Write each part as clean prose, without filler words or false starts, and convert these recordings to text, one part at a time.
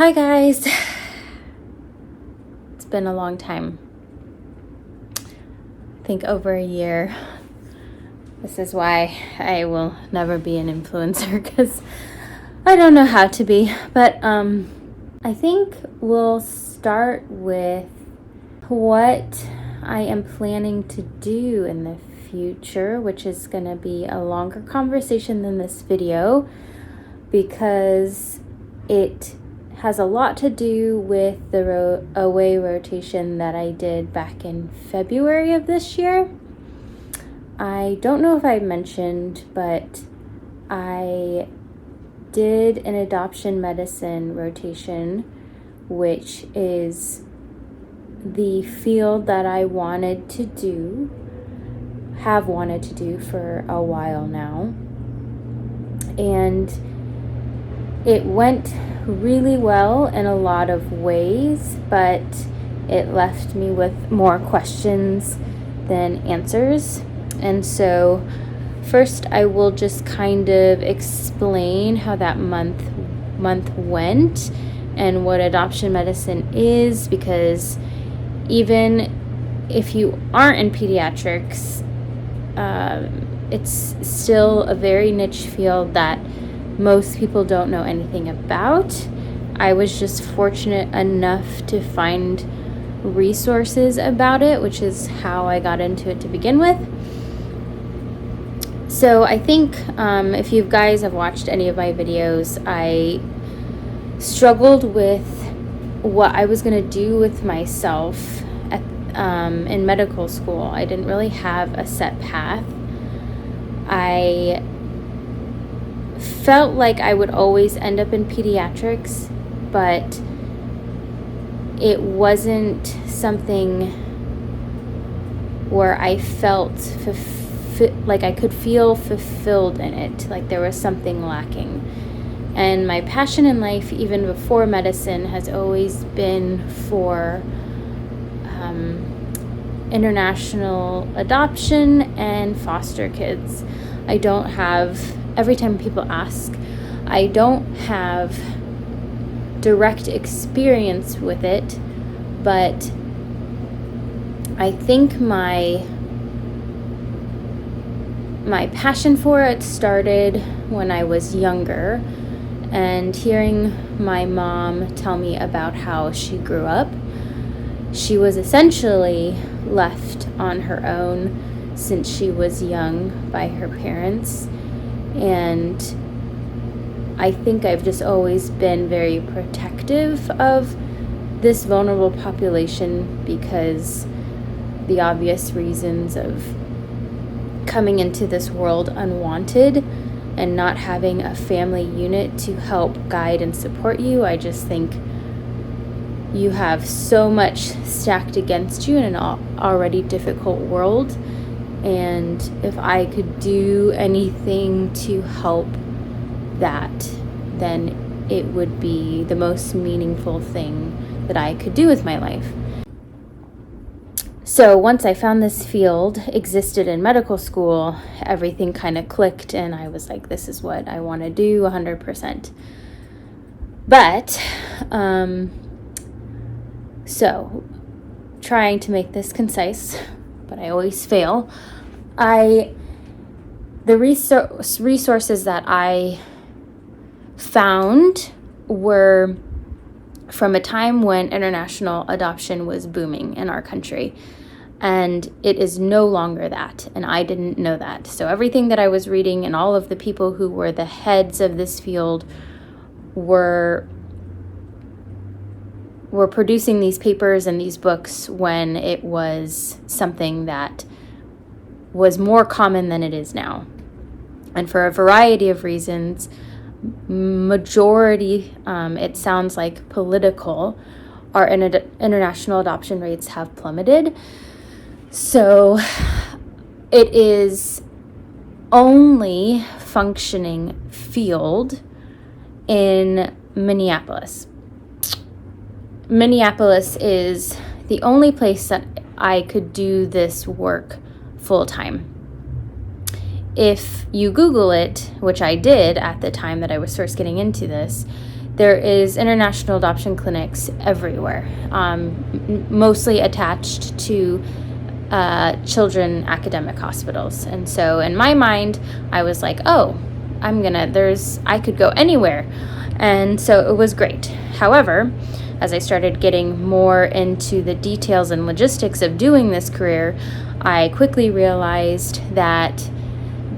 Hi guys, it's been a long time. I think over a year. This is why I will never be an influencer, because I don't know how to be. But I think we'll start with what I am planning to do in the future, which is going to be a longer conversation than this video, because it has a lot to do with the away rotation that I did back in February of this year. I don't know if I mentioned, but I did an adoption medicine rotation, which is the field that I have wanted to do for a while now. And it went really well in a lot of ways, but it left me with more questions than answers. And so first I will just kind of explain how that month went and what adoption medicine is, because even if you aren't in pediatrics, it's still a very niche field that most people don't know anything about. I was just fortunate enough to find resources about it, which is how I got into it to begin with. So I think if you guys have watched any of my videos, I struggled with what I was going to do with myself in medical school. I didn't really have a set path. I felt like I would always end up in pediatrics, but it wasn't something where I felt like I could feel fulfilled in it, like there was something lacking. And my passion in life, even before medicine, has always been for international adoption and foster kids. Every time people ask, I don't have direct experience with it, but I think my passion for it started when I was younger, and hearing my mom tell me about how she grew up. She was essentially left on her own since she was young by her parents. And I think I've just always been very protective of this vulnerable population, because the obvious reasons of coming into this world unwanted and not having a family unit to help guide and support you. I just think you have so much stacked against you in an already difficult world. And if I could do anything to help that, then it would be the most meaningful thing that I could do with my life. So once I found this field existed in medical school, everything kind of clicked, and I was like, this is what I want to do 100%. But, so trying to make this concise, but I always fail. The resources that I found were from a time when international adoption was booming in our country, and it is no longer that, and I didn't know that. So everything that I was reading and all of the people who were the heads of this field were producing these papers and these books when it was something that was more common than it is now. And for a variety of reasons, majority, it sounds like political, our international adoption rates have plummeted. So it is only functioning field in Minneapolis. Minneapolis is the only place that I could do this work full time. If you Google it, which I did at the time that I was first getting into this, there is international adoption clinics everywhere, mostly attached to children academic hospitals. And so in my mind, I was like, oh, I could go anywhere. And so it was great. However, as I started getting more into the details and logistics of doing this career, I quickly realized that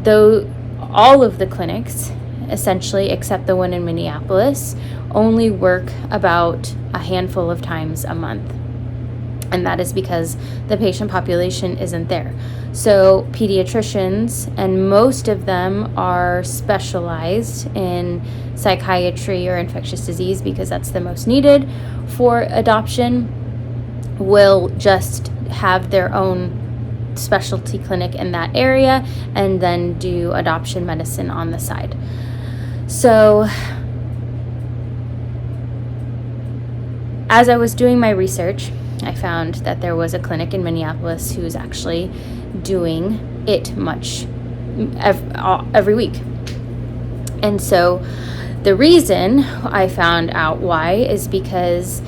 though all of the clinics, essentially except the one in Minneapolis, only work about a handful of times a month. And that is because the patient population isn't there. So pediatricians, and most of them are specialized in psychiatry or infectious disease because that's the most needed for adoption, will just have their own specialty clinic in that area and then do adoption medicine on the side. So as I was doing my research, I found that there was a clinic in Minneapolis who's actually doing it every week. And so the reason I found out why is because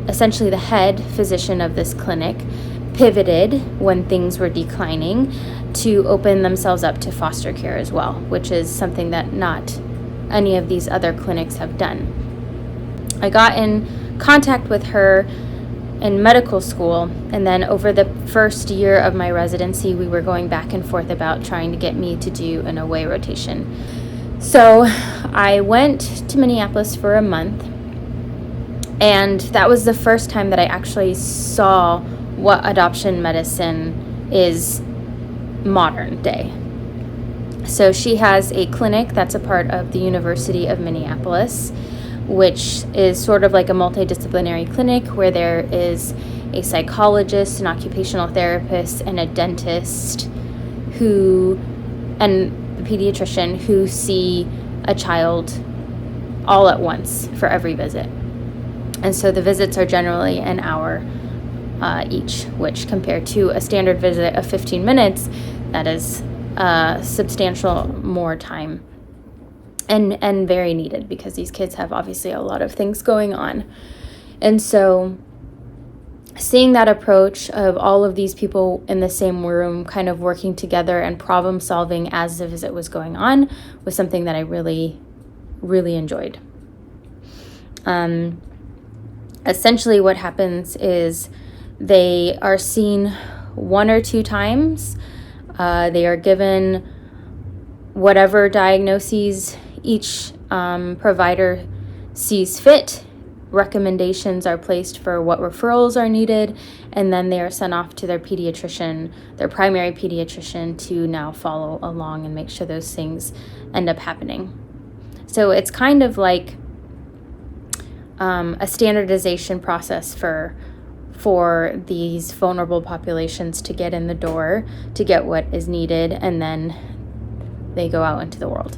essentially the head physician of this clinic pivoted when things were declining to open themselves up to foster care as well, which is something that not any of these other clinics have done. I got in contact with her in medical school, and then over the first year of my residency, we were going back and forth about trying to get me to do an away rotation. So I went to Minneapolis for a month, and that was the first time that I actually saw what adoption medicine is modern day. So she has a clinic that's a part of the University of Minneapolis, which is sort of like a multidisciplinary clinic where there is a psychologist, an occupational therapist, and a dentist and the pediatrician who see a child all at once for every visit. And so the visits are generally an hour each, which compared to a standard visit of 15 minutes, that is substantial more time. And very needed because these kids have obviously a lot of things going on. And so seeing that approach of all of these people in the same room kind of working together and problem solving as the visit was going on was something that I really, really enjoyed. Essentially what happens is they are seen 1 or 2 times. They are given whatever diagnoses each provider sees fit. Recommendations are placed for what referrals are needed, and then they are sent off to their pediatrician, their primary pediatrician, to now follow along and make sure those things end up happening. So it's kind of like a standardization process for these vulnerable populations to get in the door, to get what is needed, and then they go out into the world.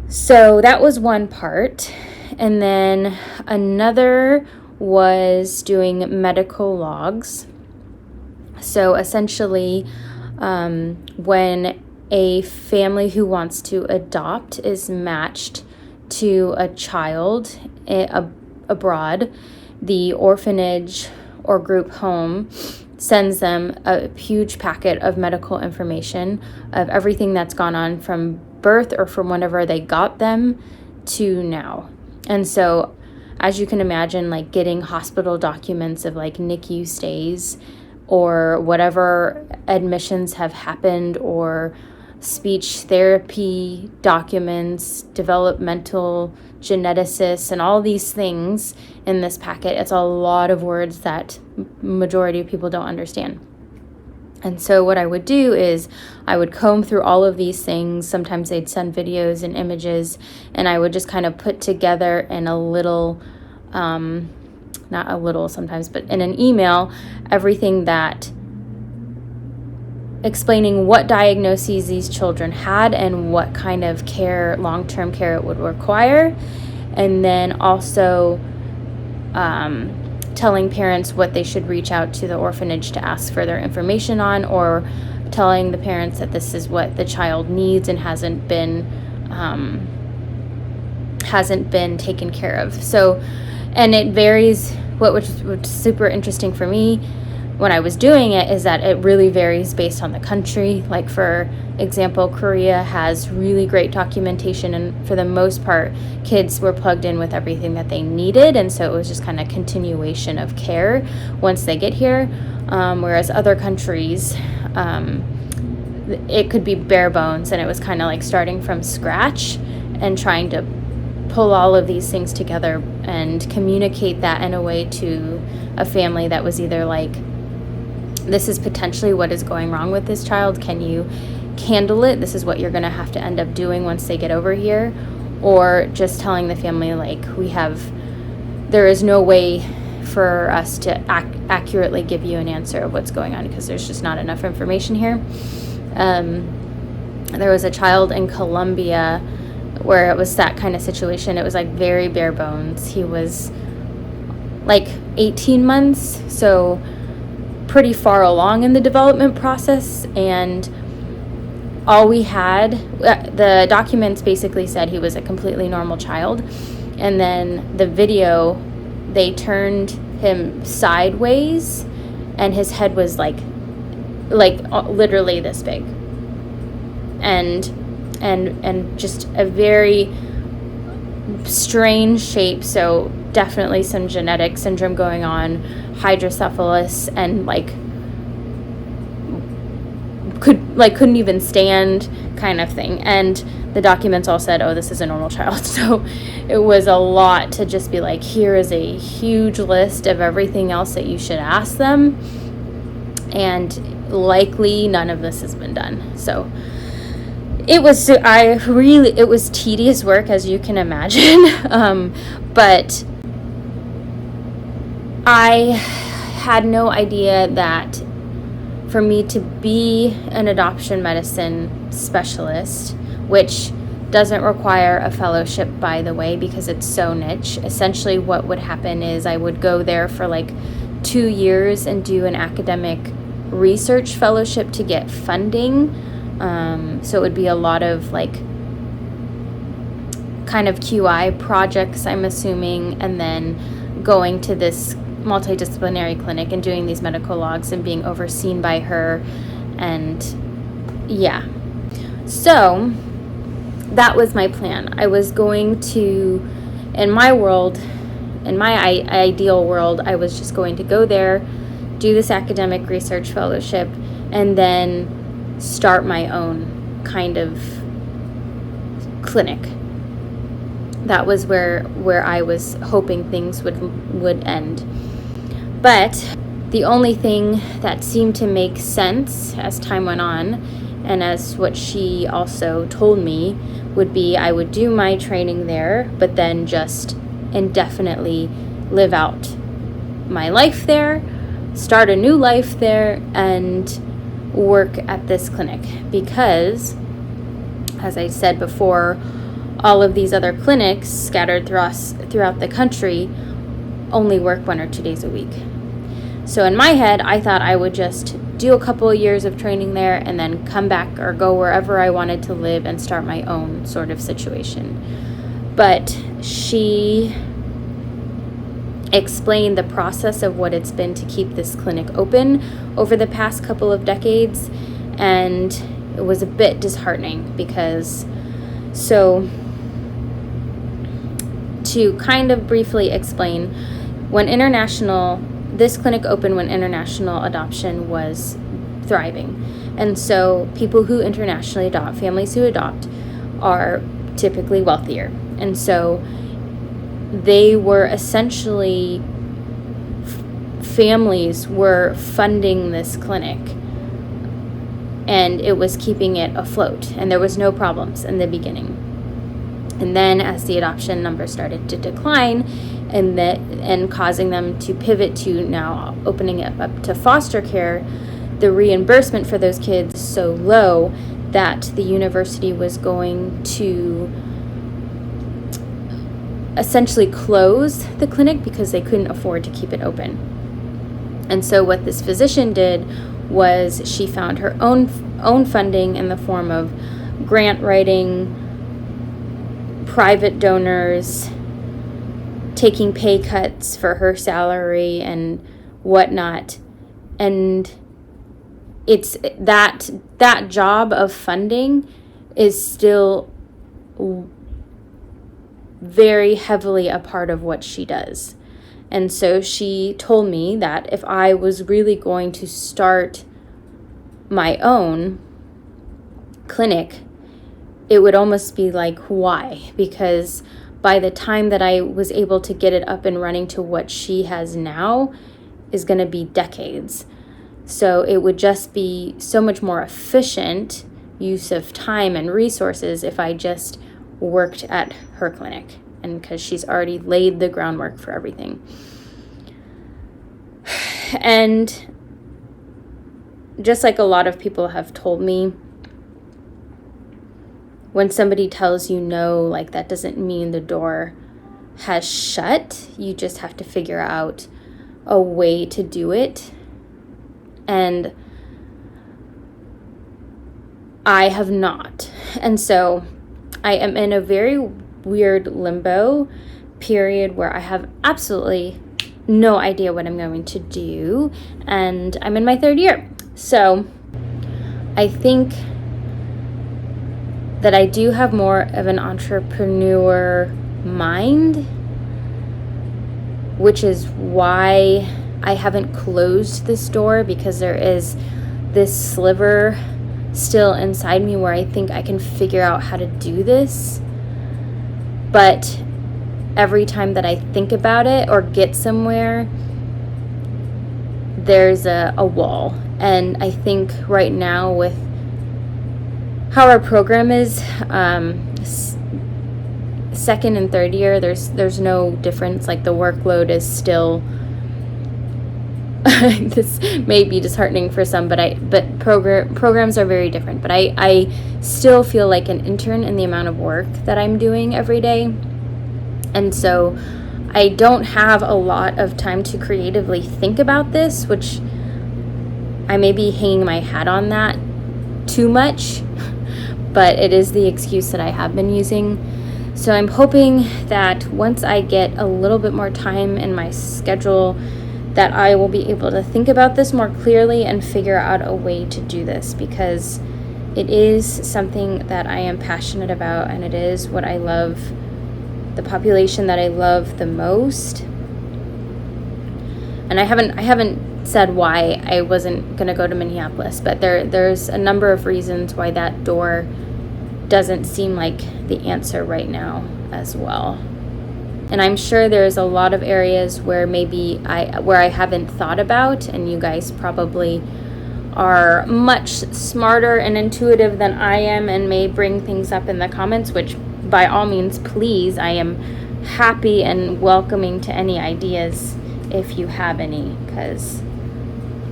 So that was one part. And then another was doing medical logs. So essentially, when a family who wants to adopt is matched to a child abroad, the orphanage or group home sends them a huge packet of medical information of everything that's gone on from birth or from whenever they got them to now. And so as you can imagine, like getting hospital documents of like NICU stays or whatever admissions have happened, or speech therapy documents, developmental geneticists, and all these things in this packet. It's a lot of words that majority of people don't understand. And so what I would do is I would comb through all of these things. Sometimes they'd send videos and images, and I would just kind of put together in a little, not a little sometimes, but in an email, everything that explaining what diagnoses these children had and what kind of care, long-term care it would require. And then also telling parents what they should reach out to the orphanage to ask for their information on, or telling the parents that this is what the child needs and hasn't hasn't been taken care of. So, and it varies. What was super interesting for me when I was doing it is that it really varies based on the country. Like, for example, Korea has really great documentation, and for the most part, kids were plugged in with everything that they needed, and so it was just kind of continuation of care once they get here. Whereas other countries, it could be bare bones, and it was kind of like starting from scratch and trying to pull all of these things together and communicate that in a way to a family that was either like, this is potentially what is going wrong with this child, can you handle it, this is what you're going to have to end up doing once they get over here, or just telling the family, like, there is no way for us to accurately give you an answer of what's going on because there's just not enough information here. There was a child in Colombia where it was that kind of situation. It was like very bare bones. He was like 18 months, so pretty far along in the development process, and all we had, the documents basically said he was a completely normal child, and then the video, they turned him sideways and his head was like literally this big, and just a very strange shape. So definitely some genetic syndrome going on, hydrocephalus, and couldn't even stand kind of thing. And the documents all said, oh, this is a normal child. So it was a lot to just be like, here is a huge list of everything else that you should ask them, and likely none of this has been done. So it was tedious work, as you can imagine. But I had no idea that for me to be an adoption medicine specialist, which doesn't require a fellowship, by the way, because it's so niche. Essentially what would happen is I would go there for 2 years and do an academic research fellowship to get funding. So it would be a lot of kind of QI projects, I'm assuming, and then going to this multidisciplinary clinic and doing these medical logs and being overseen by her. And yeah, so that was my plan. I was going to, in my ideal world, I was just going to go there, do this academic research fellowship, and then start my own kind of clinic. That was where I was hoping things would end. But the only thing that seemed to make sense as time went on, and as what she also told me, would be I would do my training there, but then just indefinitely live out my life there, start a new life there, and work at this clinic. Because, as I said before, all of these other clinics scattered throughout the country only work 1 or 2 days a week. So in my head, I thought I would just do a couple of years of training there and then come back or go wherever I wanted to live and start my own sort of situation. But she explained the process of what it's been to keep this clinic open over the past couple of decades, and it was a bit disheartening because, so to kind of briefly explain, this clinic opened when international adoption was thriving. And so people who internationally adopt, families who adopt, are typically wealthier. And so they were essentially, families were funding this clinic, and it was keeping it afloat, and there was no problems in the beginning. And then as the adoption numbers started to decline, and causing them to pivot to now opening it up to foster care, the reimbursement for those kids is so low that the university was going to essentially close the clinic because they couldn't afford to keep it open. And so what this physician did was she found her own funding in the form of grant writing, private donors, taking pay cuts for her salary and whatnot. And it's that job of funding is still very heavily a part of what she does. And so she told me that if I was really going to start my own clinic, it would almost be like, why? Because by the time that I was able to get it up and running to what she has now is going to be decades. So it would just be so much more efficient use of time and resources if I just worked at her clinic, and because she's already laid the groundwork for everything. And just like a lot of people have told me, when somebody tells you no, like, that doesn't mean the door has shut. You just have to figure out a way to do it. And I have not. And so I am in a very weird limbo period where I have absolutely no idea what I'm going to do. And I'm in my 3rd year. So I think that I do have more of an entrepreneur mind, which is why I haven't closed this door, because there is this sliver still inside me where I think I can figure out how to do this. But every time that I think about it or get somewhere, there's a wall. And I think right now with how our program is, 2nd and 3rd year, there's no difference. Like, the workload is still this may be disheartening for some, but programs are very different. But I still feel like an intern in the amount of work that I'm doing every day. And so I don't have a lot of time to creatively think about this, which I may be hanging my hat on that too much, but it is the excuse that I have been using. So I'm hoping that once I get a little bit more time in my schedule, that I will be able to think about this more clearly and figure out a way to do this, because it is something that I am passionate about, and it is what I love, the population that I love the most. And I haven't said why I wasn't going to go to Minneapolis, but there's a number of reasons why that door doesn't seem like the answer right now as well. And I'm sure there's a lot of areas where I haven't thought about, and you guys probably are much smarter and intuitive than I am and may bring things up in the comments, which by all means, please, I am happy and welcoming to any ideas if you have any, because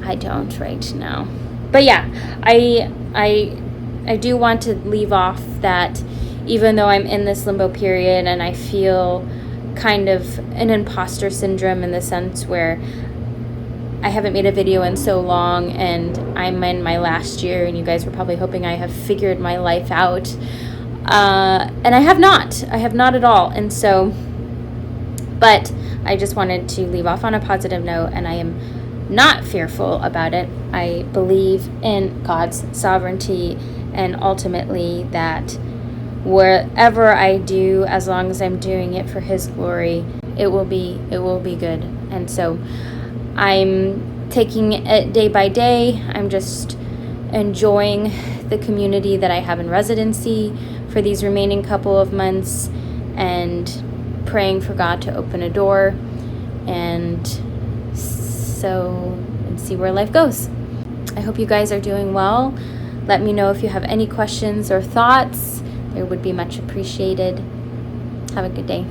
I don't right now. But yeah, I do want to leave off that even though I'm in this limbo period and I feel kind of an imposter syndrome in the sense where I haven't made a video in so long and I'm in my last year, and you guys were probably hoping I have figured my life out, and I have not at all. And so, but I just wanted to leave off on a positive note, and I am not fearful about it. I believe in God's sovereignty, and ultimately that wherever I do, as long as I'm doing it for His glory, it will be good. And so I'm taking it day by day. I'm just enjoying the community that I have in residency for these remaining couple of months, and praying for God to open a door and see where life goes. I hope you guys are doing well. Let me know if you have any questions or thoughts. It would be much appreciated. Have a good day.